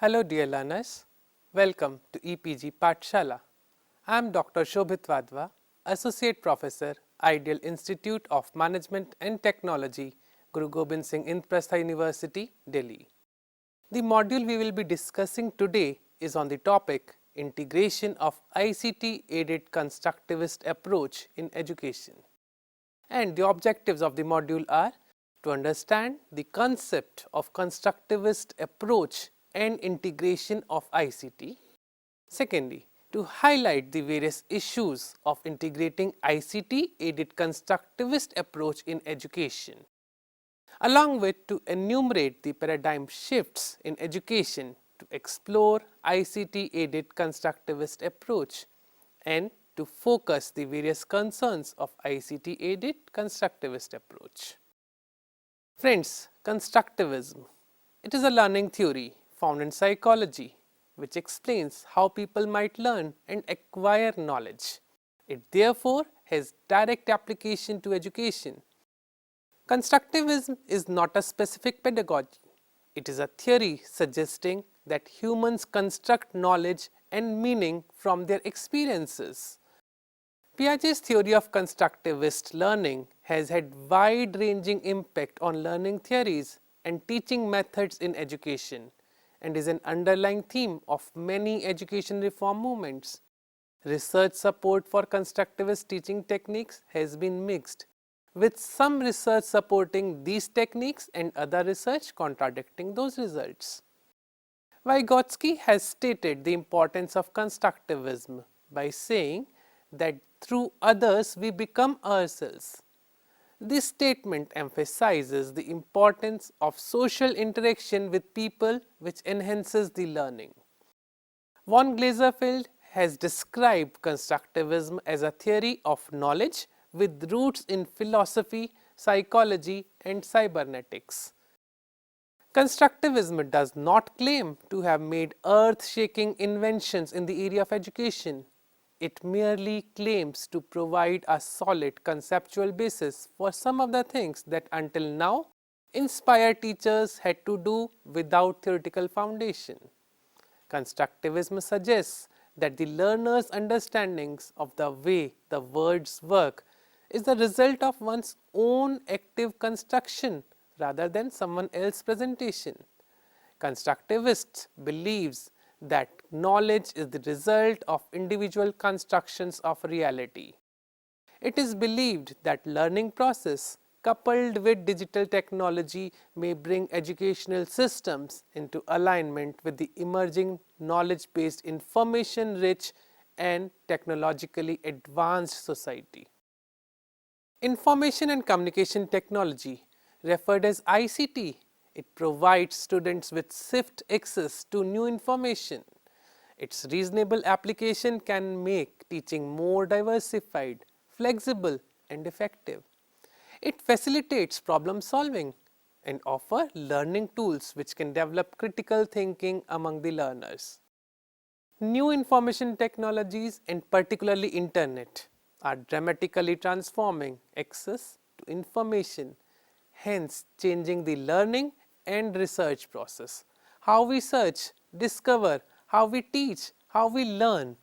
Hello dear learners, welcome to EPG Pathshala. I am Dr. Shobhit Wadhwa, Associate Professor, Ideal Institute of Management and Technology, Guru Gobind Singh Indraprastha University, Delhi. The module we will be discussing today is on the topic Integration of ICT aided constructivist approach in education. And the objectives of the module are to understand the concept of constructivist approach and integration of ICT. Secondly, to highlight the various issues of integrating ICT aided constructivist approach in education, along with to enumerate the paradigm shifts in education to explore ICT aided constructivist approach and to focus the various concerns of ICT aided constructivist approach. Friends, constructivism, it is a learning theory found in psychology which explains how people might learn and acquire knowledge. It therefore has direct application to education. Constructivism is not a specific pedagogy. It is a theory suggesting that humans construct knowledge and meaning from their experiences. Piaget's theory of constructivist learning has had wide-ranging impact on learning theories and teaching methods in education and is an underlying theme of many education reform movements. Research support for constructivist teaching techniques has been mixed, with some research supporting these techniques and other research contradicting those results. Vygotsky has stated the importance of constructivism by saying that through others we become ourselves. This statement emphasizes the importance of social interaction with people which enhances the learning. Von Glaserfeld has described constructivism as a theory of knowledge with roots in philosophy, psychology and cybernetics. Constructivism does not claim to have made earth-shaking inventions in the area of education. It merely claims to provide a solid conceptual basis for some of the things that until now inspired teachers had to do without theoretical foundation. Constructivism suggests that the learner's understandings of the way the words work is the result of one's own active construction rather than someone else's presentation. Constructivists believes that knowledge is the result of individual constructions of reality. It is believed that learning process coupled with digital technology may bring educational systems into alignment with the emerging knowledge-based information-rich and technologically advanced society. Information and communication technology, referred as ICT, it provides students with swift access to new information. Its reasonable application can make teaching more diversified, flexible and effective. It facilitates problem solving and offers learning tools which can develop critical thinking among the learners. New information technologies and particularly internet are dramatically transforming access to information, hence changing the learning and research process. How we search, discover, how we teach, how we learn.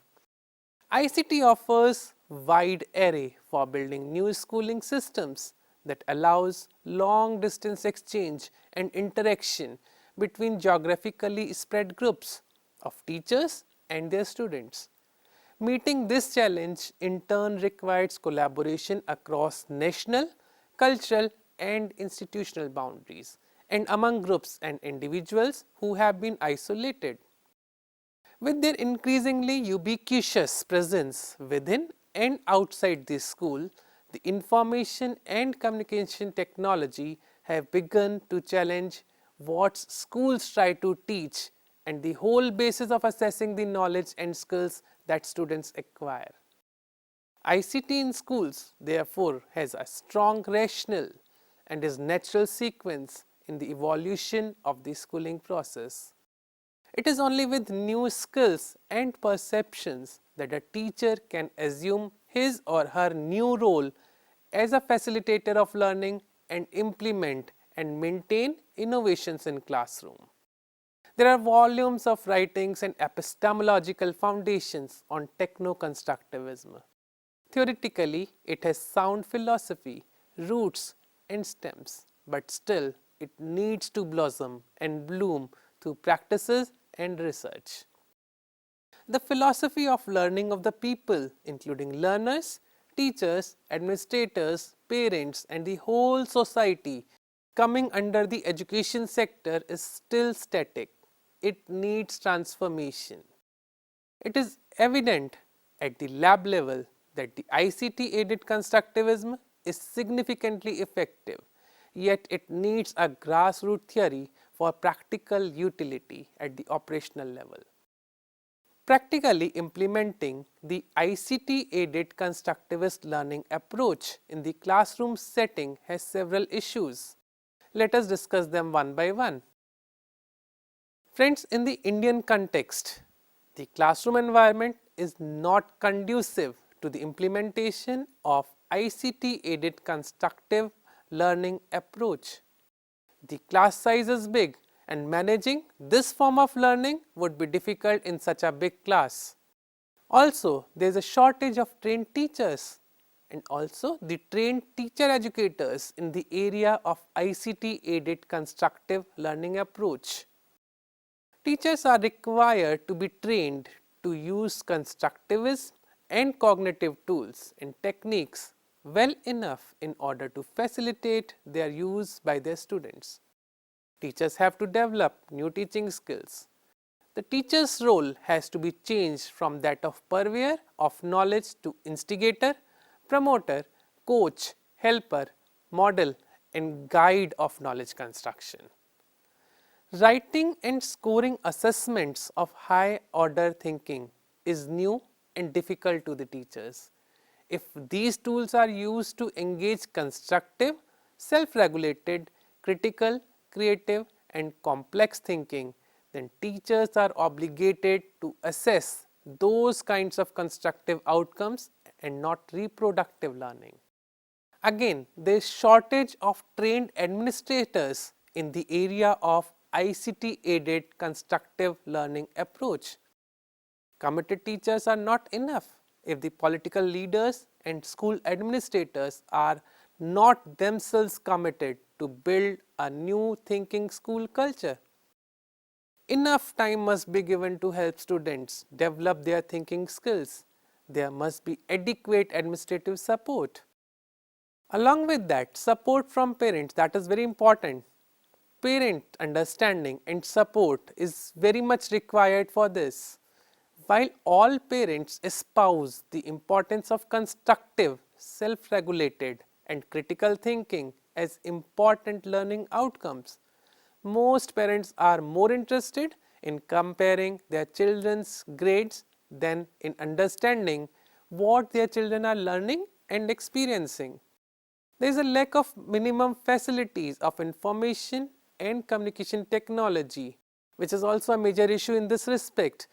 ICT offers wide array for building new schooling systems that allows long distance exchange and interaction between geographically spread groups of teachers and their students. Meeting this challenge in turn requires collaboration across national, cultural and institutional boundaries and among groups and individuals who have been isolated. With their increasingly ubiquitous presence within and outside the school, the information and communication technology have begun to challenge what schools try to teach and the whole basis of assessing the knowledge and skills that students acquire. ICT in schools therefore has a strong rationale and is natural sequence in the evolution of the schooling process. It is only with new skills and perceptions that a teacher can assume his or her new role as a facilitator of learning and implement and maintain innovations in classroom. There are volumes of writings and epistemological foundations on techno-constructivism. Theoretically, it has sound philosophy, roots and stems, but still it needs to blossom and bloom through practices and research. The philosophy of learning of the people, including learners, teachers, administrators, parents, and the whole society coming under the education sector is still static. It needs transformation. It is evident at the lab level that the ICT aided constructivism is significantly effective, yet it needs a grassroots theory for practical utility at the operational level. Practically implementing the ICT aided constructivist learning approach in the classroom setting has several issues. Let us discuss them one by one. Friends, in the Indian context, the classroom environment is not conducive to the implementation of ICT aided constructive learning approach. The class size is big and managing this form of learning would be difficult in such a big class. Also, there is a shortage of trained teachers and also the trained teacher educators in the area of ICT aided constructive learning approach. Teachers are required to be trained to use constructivism and cognitive tools and techniques well enough in order to facilitate their use by their students. Teachers have to develop new teaching skills. The teacher's role has to be changed from that of purveyor of knowledge to instigator, promoter, coach, helper, model, and guide of knowledge construction. Writing and scoring assessments of high order thinking is new and difficult to the teachers. If these tools are used to engage constructive, self-regulated, critical, creative and complex thinking, then teachers are obligated to assess those kinds of constructive outcomes and not reproductive learning. Again, there is shortage of trained administrators in the area of ICT aided constructive learning approach. Committed teachers are not enough if the political leaders and school administrators are not themselves committed to build a new thinking school culture. Enough time must be given to help students develop their thinking skills. There must be adequate administrative support. Along with that, support from parents, that is very important. Parent understanding and support is very much required for this. While all parents espouse the importance of constructive, self-regulated and critical thinking as important learning outcomes, most parents are more interested in comparing their children's grades than in understanding what their children are learning and experiencing. There is a lack of minimum facilities of information and communication technology, which is also a major issue in this respect.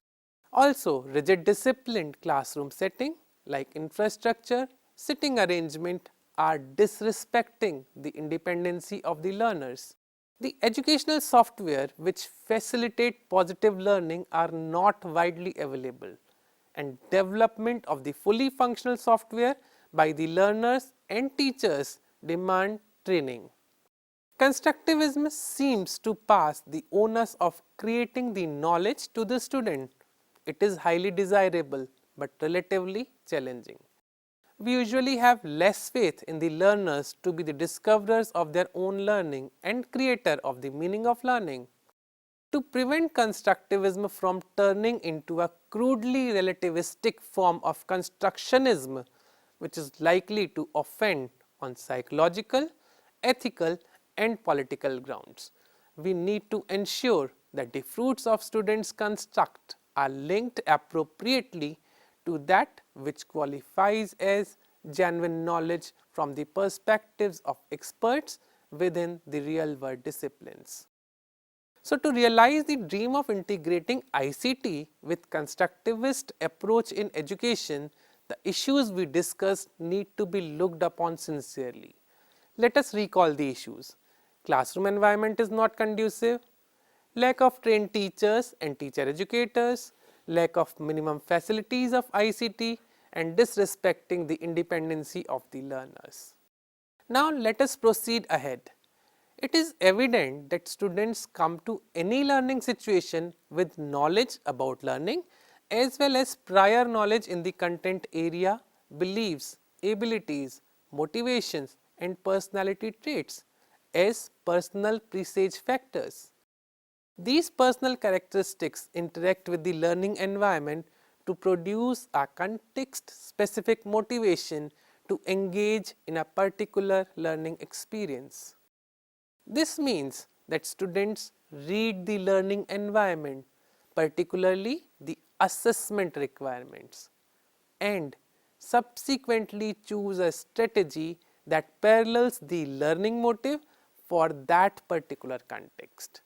Also, rigid disciplined classroom setting like infrastructure, sitting arrangement are disrespecting the independency of the learners. The educational software which facilitate positive learning are not widely available, and development of the fully functional software by the learners and teachers demand training. Constructivism seems to pass the onus of creating the knowledge to the student. It is highly desirable but relatively challenging. We usually have less faith in the learners to be the discoverers of their own learning and creator of the meaning of learning. To prevent constructivism from turning into a crudely relativistic form of constructionism, which is likely to offend on psychological, ethical and political grounds, we need to ensure that the fruits of students' construct are linked appropriately to that which qualifies as genuine knowledge from the perspectives of experts within the real world disciplines. So, to realize the dream of integrating ICT with constructivist approach in education, the issues we discussed need to be looked upon sincerely. Let us recall the issues. Classroom environment is not conducive. lack of trained teachers and teacher educators, lack of minimum facilities of ICT, and disrespecting the independency of the learners. Now let us proceed ahead. It is evident that students come to any learning situation with knowledge about learning as well as prior knowledge in the content area, beliefs, abilities, motivations and personality traits as personal presage factors. These personal characteristics interact with the learning environment to produce a context-specific motivation to engage in a particular learning experience. This means that students read the learning environment, particularly the assessment requirements, and subsequently choose a strategy that parallels the learning motive for that particular context.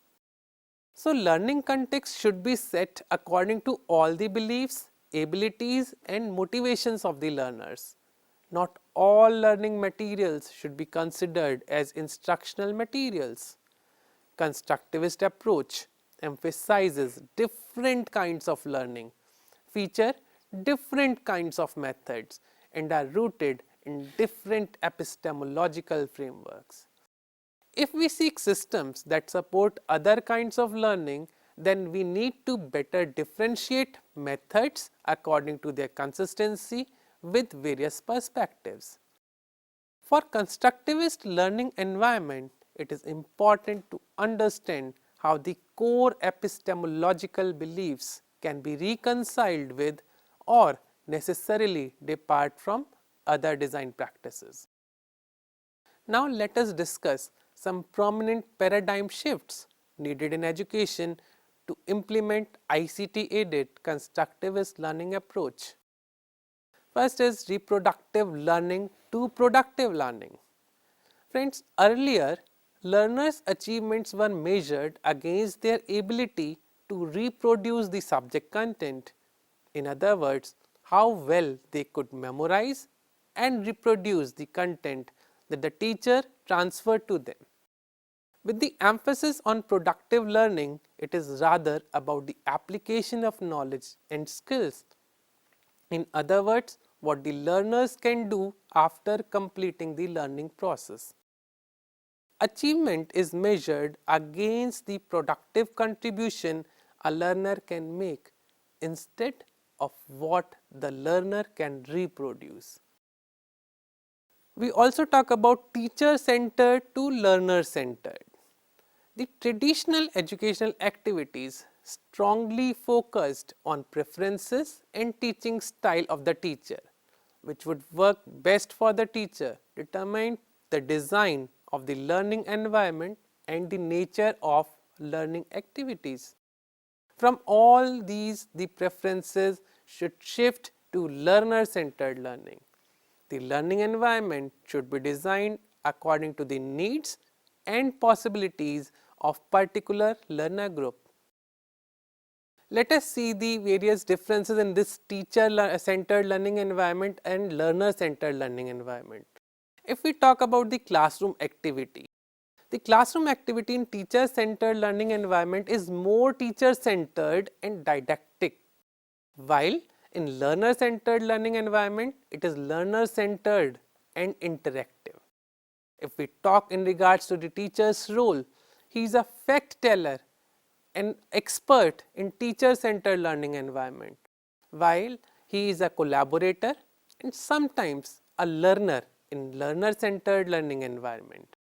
So, learning context should be set according to all the beliefs, abilities and motivations of the learners. Not all learning materials should be considered as instructional materials. Constructivist approach emphasizes different kinds of learning, feature different kinds of methods and are rooted in different epistemological frameworks. If we seek systems that support other kinds of learning, then we need to better differentiate methods according to their consistency with various perspectives. For constructivist learning environment, it is important to understand how the core epistemological beliefs can be reconciled with or necessarily depart from other design practices. Now let us discuss some prominent paradigm shifts needed in education to implement ICT-aided constructivist learning approach. First is reproductive learning to productive learning. Friends, earlier learners' achievements were measured against their ability to reproduce the subject content. In other words, how well they could memorize and reproduce the content that the teacher transferred to them. With the emphasis on productive learning, it is rather about the application of knowledge and skills. In other words, what the learners can do after completing the learning process. Achievement is measured against the productive contribution a learner can make instead of what the learner can reproduce. We also talk about teacher-centered to learner-centered. The traditional educational activities strongly focused on preferences and teaching style of the teacher, which would work best for the teacher, determine the design of the learning environment and the nature of learning activities. From all these, the preferences should shift to learner-centered learning. The learning environment should be designed according to the needs and possibilities of particular learner group. Let us see the various differences in this teacher-centered learning environment and learner-centered learning environment. If we talk about the classroom activity in teacher-centered learning environment is more teacher-centered and didactic, while in learner-centered learning environment, it is learner-centered and interactive. If we talk in regards to the teacher's role, he is a fact teller, an expert in teacher-centered learning environment, while he is a collaborator and sometimes a learner in learner-centered learning environment.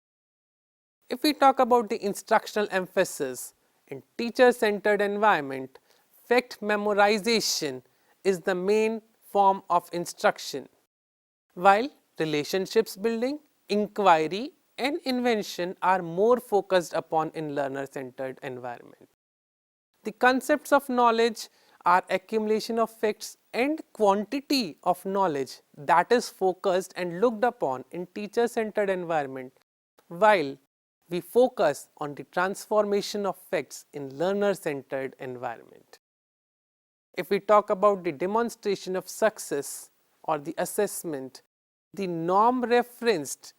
If we talk about the instructional emphasis in teacher-centered environment, fact memorization is the main form of instruction, while relationships building, inquiry and invention are more focused upon in learner-centered environment. The concepts of knowledge are accumulation of facts and quantity of knowledge that is focused and looked upon in teacher-centered environment, while we focus on the transformation of facts in learner-centered environment. If we talk about the demonstration of success or the assessment, the norm referenced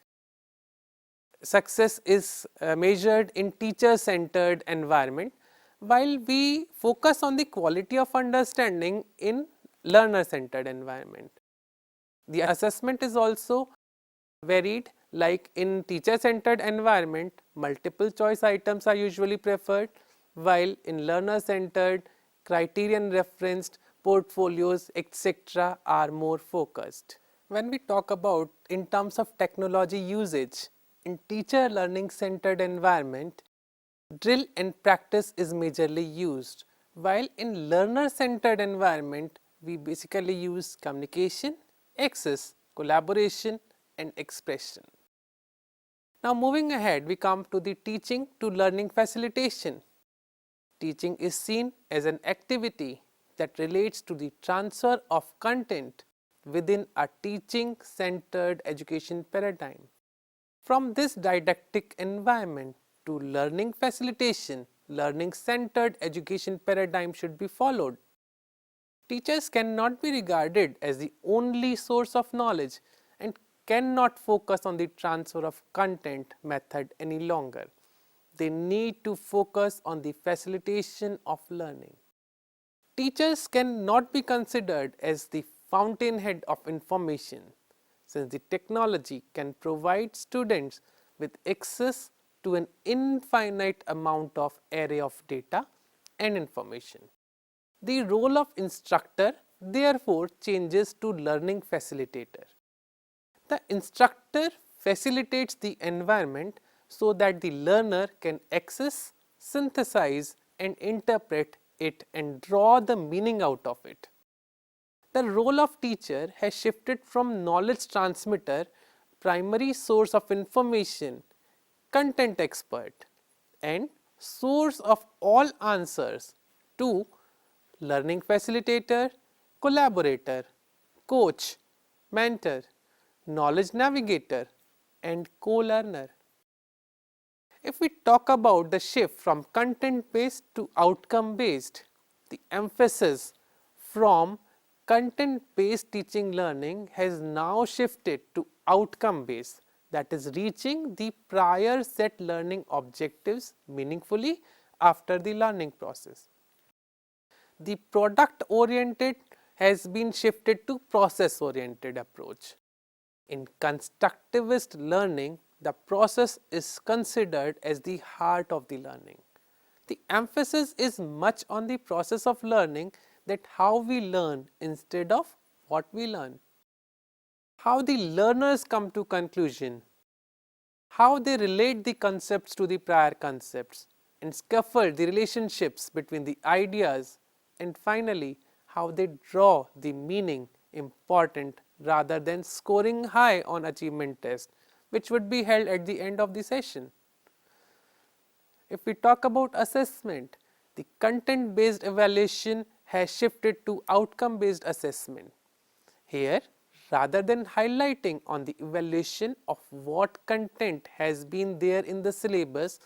success is measured in teacher-centered environment, while we focus on the quality of understanding in learner-centered environment. The assessment is also varied, like in teacher-centered environment, multiple choice items are usually preferred, while in learner-centered, criterion referenced, portfolios, etc. are more focused. When we talk about in terms of technology usage, in teacher learning centered environment, drill and practice is majorly used, while in learner centered environment, we basically use communication, access, collaboration and expression. Now moving ahead, we come to the teaching to learning facilitation. Teaching is seen as an activity that relates to the transfer of content within a teaching-centered education paradigm. From this didactic environment to learning facilitation, learning-centered education paradigm should be followed. Teachers cannot be regarded as the only source of knowledge and cannot focus on the transfer of content method any longer. They need to focus on the facilitation of learning. Teachers cannot be considered as the fountainhead of information, since the technology can provide students with access to an infinite amount of array of data and information. The role of instructor therefore changes to learning facilitator. The instructor facilitates the environment so that the learner can access, synthesize and interpret it and draw the meaning out of it. The role of teacher has shifted from knowledge transmitter, primary source of information, content expert and source of all answers to learning facilitator, collaborator, coach, mentor, knowledge navigator and co-learner. If we talk about the shift from content-based to outcome-based, the emphasis from content-based teaching learning has now shifted to outcome-based, that is reaching the prior set learning objectives meaningfully after the learning process. The product-oriented has been shifted to process-oriented approach. In constructivist learning, the process is considered as the heart of the learning. The emphasis is much on the process of learning, that how we learn instead of what we learn. How the learners come to conclusion, how they relate the concepts to the prior concepts and scaffold the relationships between the ideas, and finally how they draw the meaning important rather than scoring high on achievement test, which would be held at the end of the session. If we talk about assessment, the content based evaluation has shifted to outcome based assessment. Here, rather than highlighting on the evaluation of what content has been there in the syllabus,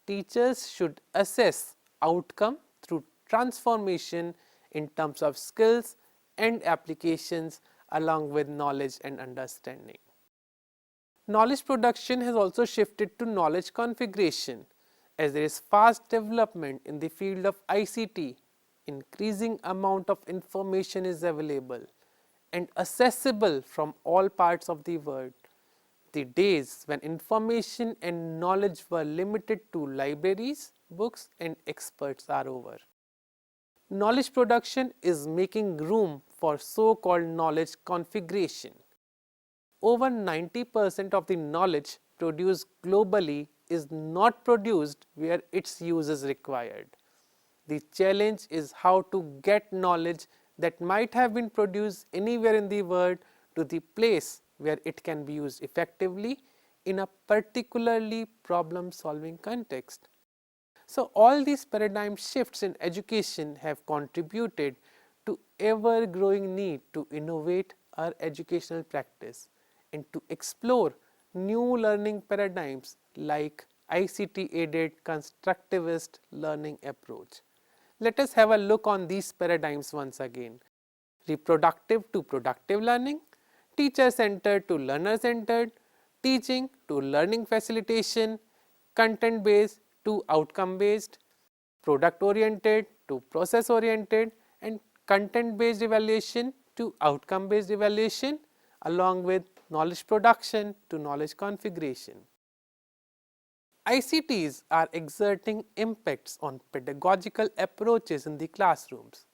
teachers should assess outcome through transformation in terms of skills and applications along with knowledge and understanding. Knowledge production has also shifted to knowledge configuration, as there is fast development in the field of ICT. Increasing amount of information is available and accessible from all parts of the world. The days when information and knowledge were limited to libraries, books and experts are over. Knowledge production is making room for so-called knowledge configuration. Over 90% of the knowledge produced globally is not produced where its use is required. The challenge is how to get knowledge that might have been produced anywhere in the world to the place where it can be used effectively in a particularly problem-solving context. So, all these paradigm shifts in education have contributed to ever-growing need to innovate our educational practice and to explore new learning paradigms like ICT-aided constructivist learning approach. Let us have a look on these paradigms once again. Reproductive to productive learning, teacher-centered to learner-centered, teaching to learning facilitation, content-based to outcome-based, product-oriented to process-oriented, and content-based evaluation to outcome-based evaluation, along with knowledge production to knowledge configuration. ICTs are exerting impacts on pedagogical approaches in the classrooms.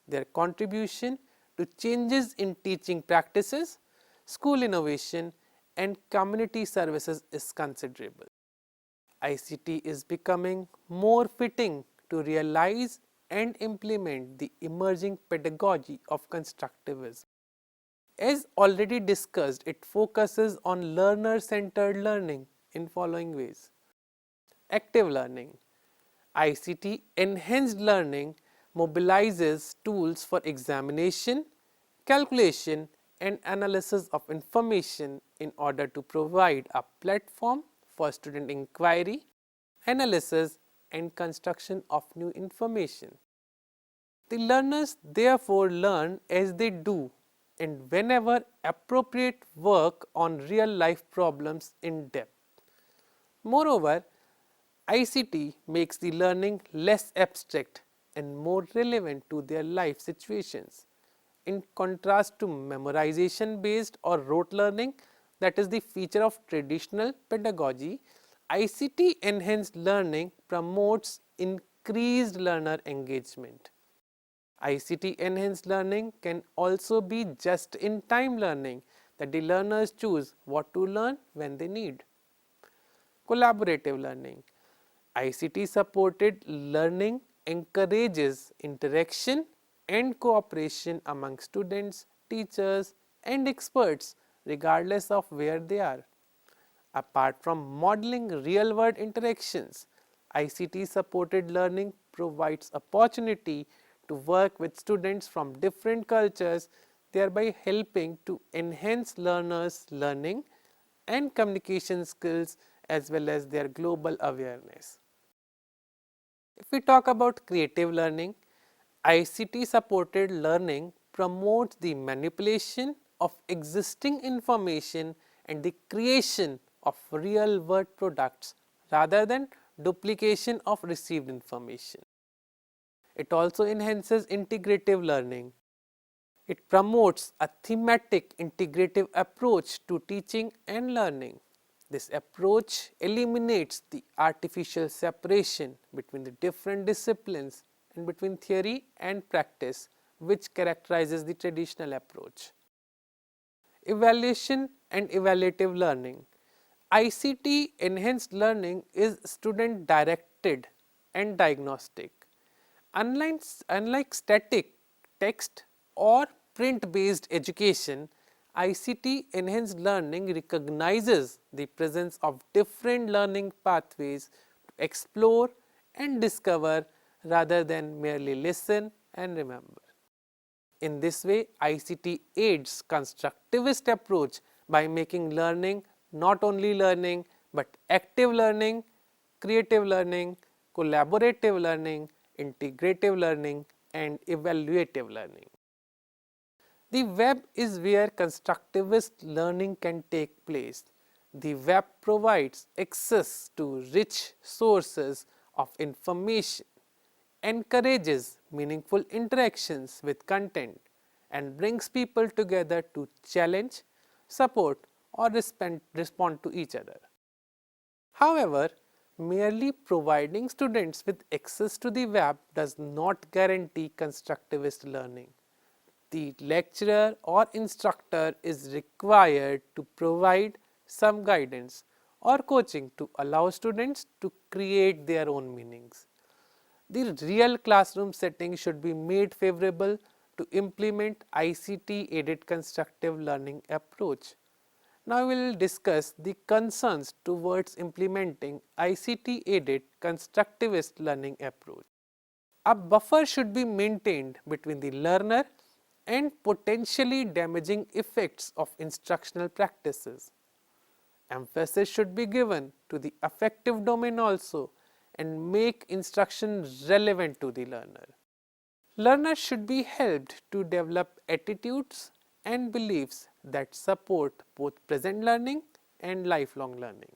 Their contribution to changes in teaching practices, school innovation, and community services is considerable. ICT is becoming more fitting to realize and implement the emerging pedagogy of constructivism. As already discussed, it focuses on learner-centered learning in following ways. Active learning. ICT enhanced learning mobilizes tools for examination, calculation, and analysis of information in order to provide a platform for student inquiry, analysis, and construction of new information. The learners therefore learn as they do and whenever appropriate work on real life problems in depth. Moreover, ICT makes the learning less abstract and more relevant to their life situations. In contrast to memorization based or rote learning, that is the feature of traditional pedagogy, ICT enhanced learning promotes increased learner engagement. ICT enhanced learning can also be just in time learning, that the learners choose what to learn when they need. Collaborative learning. ICT supported learning encourages interaction and cooperation among students, teachers, and experts regardless of where they are. Apart from modeling real world interactions, ICT supported learning provides opportunity to work with students from different cultures, thereby helping to enhance learners' learning and communication skills as well as their global awareness. If we talk about creative learning, ICT supported learning promotes the manipulation of existing information and the creation of real world products rather than duplication of received information. It also enhances integrative learning. It promotes a thematic integrative approach to teaching and learning. This approach eliminates the artificial separation between the different disciplines and between theory and practice, which characterizes the traditional approach. Evaluation and evaluative learning. ICT enhanced learning is student directed and diagnostic. Unlike static, text or print based education, ICT enhanced learning recognizes the presence of different learning pathways to explore and discover rather than merely listen and remember. In this way, ICT aids constructivist approach by making learning not only learning but active learning, creative learning, collaborative learning, integrative learning, and evaluative learning. The web is where constructivist learning can take place. The web provides access to rich sources of information, encourages meaningful interactions with content, and brings people together to challenge, support, or respond to each other. However, merely providing students with access to the web does not guarantee constructivist learning. The lecturer or instructor is required to provide some guidance or coaching to allow students to create their own meanings. The real classroom setting should be made favorable to implement ICT aided constructive learning approach. Now we will discuss the concerns towards implementing ICT aided constructivist learning approach. A buffer should be maintained between the learner and potentially damaging effects of instructional practices. Emphasis should be given to the affective domain also and make instruction relevant to the learner. Learners should be helped to develop attitudes and beliefs that support both present learning and lifelong learning.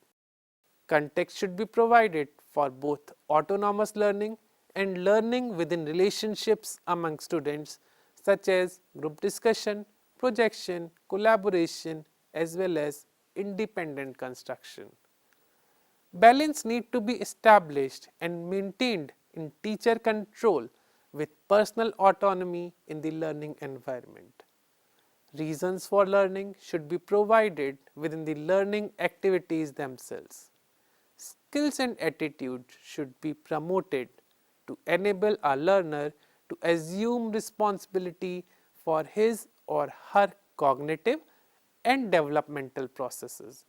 Context should be provided for both autonomous learning and learning within relationships among students such as group discussion, projection, collaboration as well as independent construction. Balance need to be established and maintained in teacher control with personal autonomy in the learning environment. Reasons for learning should be provided within the learning activities themselves. Skills and attitude should be promoted to enable a learner to assume responsibility for his or her cognitive and developmental processes.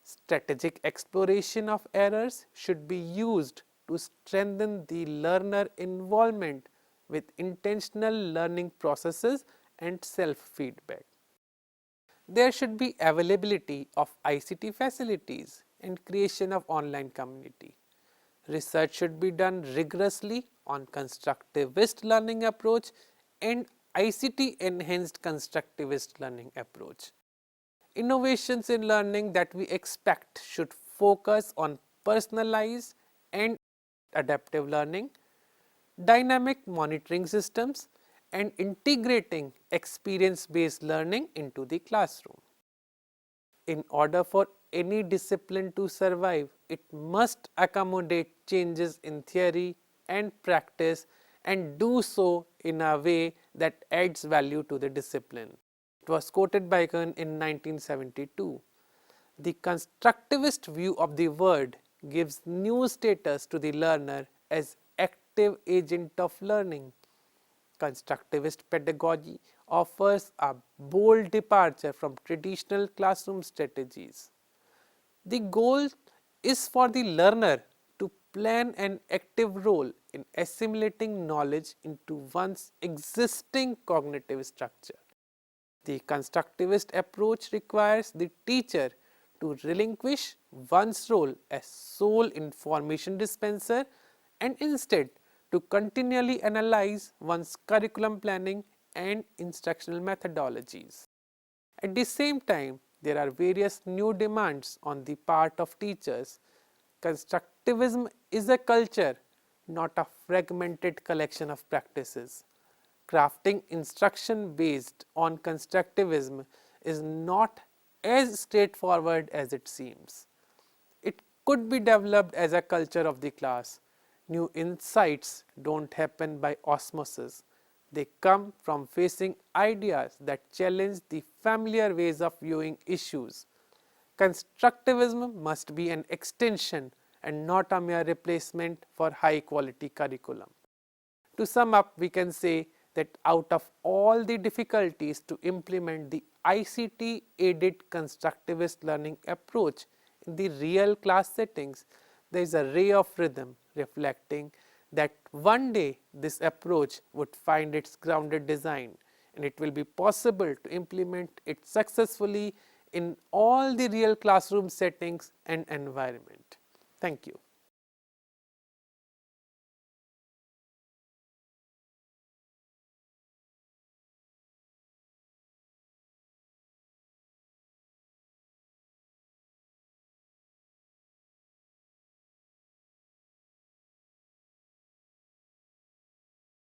Strategic exploration of errors should be used to strengthen the learner involvement with intentional learning processes and self-feedback. There should be availability of ICT facilities and creation of online community. Research should be done rigorously on constructivist learning approach and ICT enhanced constructivist learning approach. Innovations in learning that we expect should focus on personalized and adaptive learning, dynamic monitoring systems, and integrating experience-based learning into the classroom. In order for any discipline to survive, it must accommodate changes in theory and practice and do so in a way that adds value to the discipline. It was quoted by Kern in 1972. The constructivist view of the word gives new status to the learner as active agent of learning. Constructivist pedagogy offers a bold departure from traditional classroom strategies. The goal is for the learner to plan an active role in assimilating knowledge into one's existing cognitive structure. The constructivist approach requires the teacher to relinquish one's role as sole information dispenser and instead to continually analyze one's curriculum planning and instructional methodologies. At the same time, there are various new demands on the part of teachers. Constructivism is a culture, not a fragmented collection of practices. Crafting instruction based on constructivism is not as straightforward as it seems. It could be developed as a culture of the class. New insights don't happen by osmosis. They come from facing ideas that challenge the familiar ways of viewing issues. Constructivism must be an extension and not a mere replacement for high quality curriculum. To sum up, we can say that out of all the difficulties to implement the ICT aided constructivist learning approach in the real class settings, there is a ray of rhythm reflecting that one day this approach would find its grounded design and it will be possible to implement it successfully in all the real classroom settings and environment. Thank you.